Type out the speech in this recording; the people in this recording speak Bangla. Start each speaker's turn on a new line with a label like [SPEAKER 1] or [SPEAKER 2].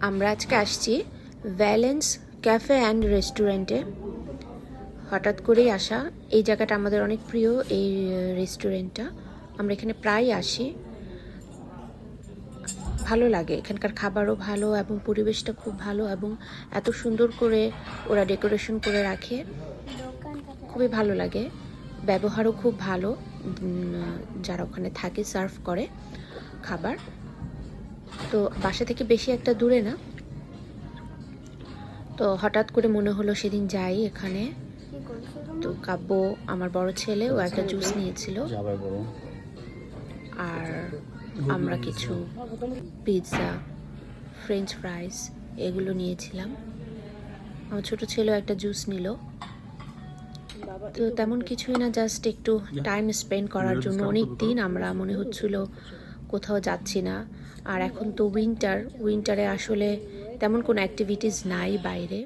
[SPEAKER 1] আমরা আজকে আসছি ভ্যালেন্স ক্যাফে অ্যান্ড রেস্টুরেন্টে। হঠাৎ করেই আসা, এই জায়গাটা আমাদের অনেক প্রিয়। এই রেস্টুরেন্টটা আমরা এখানে প্রায় আসি, ভালো লাগে। এখানকার খাবারও ভালো এবং পরিবেশটা খুব ভালো, এবং এত সুন্দর করে ওরা ডেকোরেশন করে রাখে, খুবই ভালো লাগে। ব্যবহারও খুব ভালো, যারা ওখানে থাকে সার্ভ করে খাবার। তো বাসা থেকে বেশি একটা দূরে না, তো হঠাৎ করে মনে হলো সেদিন যাই এখানে। তো কাব্য, আমার বড় ছেলে, ও একটা জুস নিয়েছিল, আর আমরা কিছু পিৎজা, ফ্রেঞ্চ ফ্রাইস এগুলো নিয়েছিলাম। আমার ছোট ছেলেও একটা জুস নিল। তো তেমন কিছুই না, জাস্ট একটু টাইম স্পেন্ড করার জন্য। অনেক দিন আমরা মনে হচ্ছিল কোথাও যাচ্ছি না। আর এখন তো উইন্টারে আসলে তেমন কোনো অ্যাক্টিভিটিস নাই বাইরে।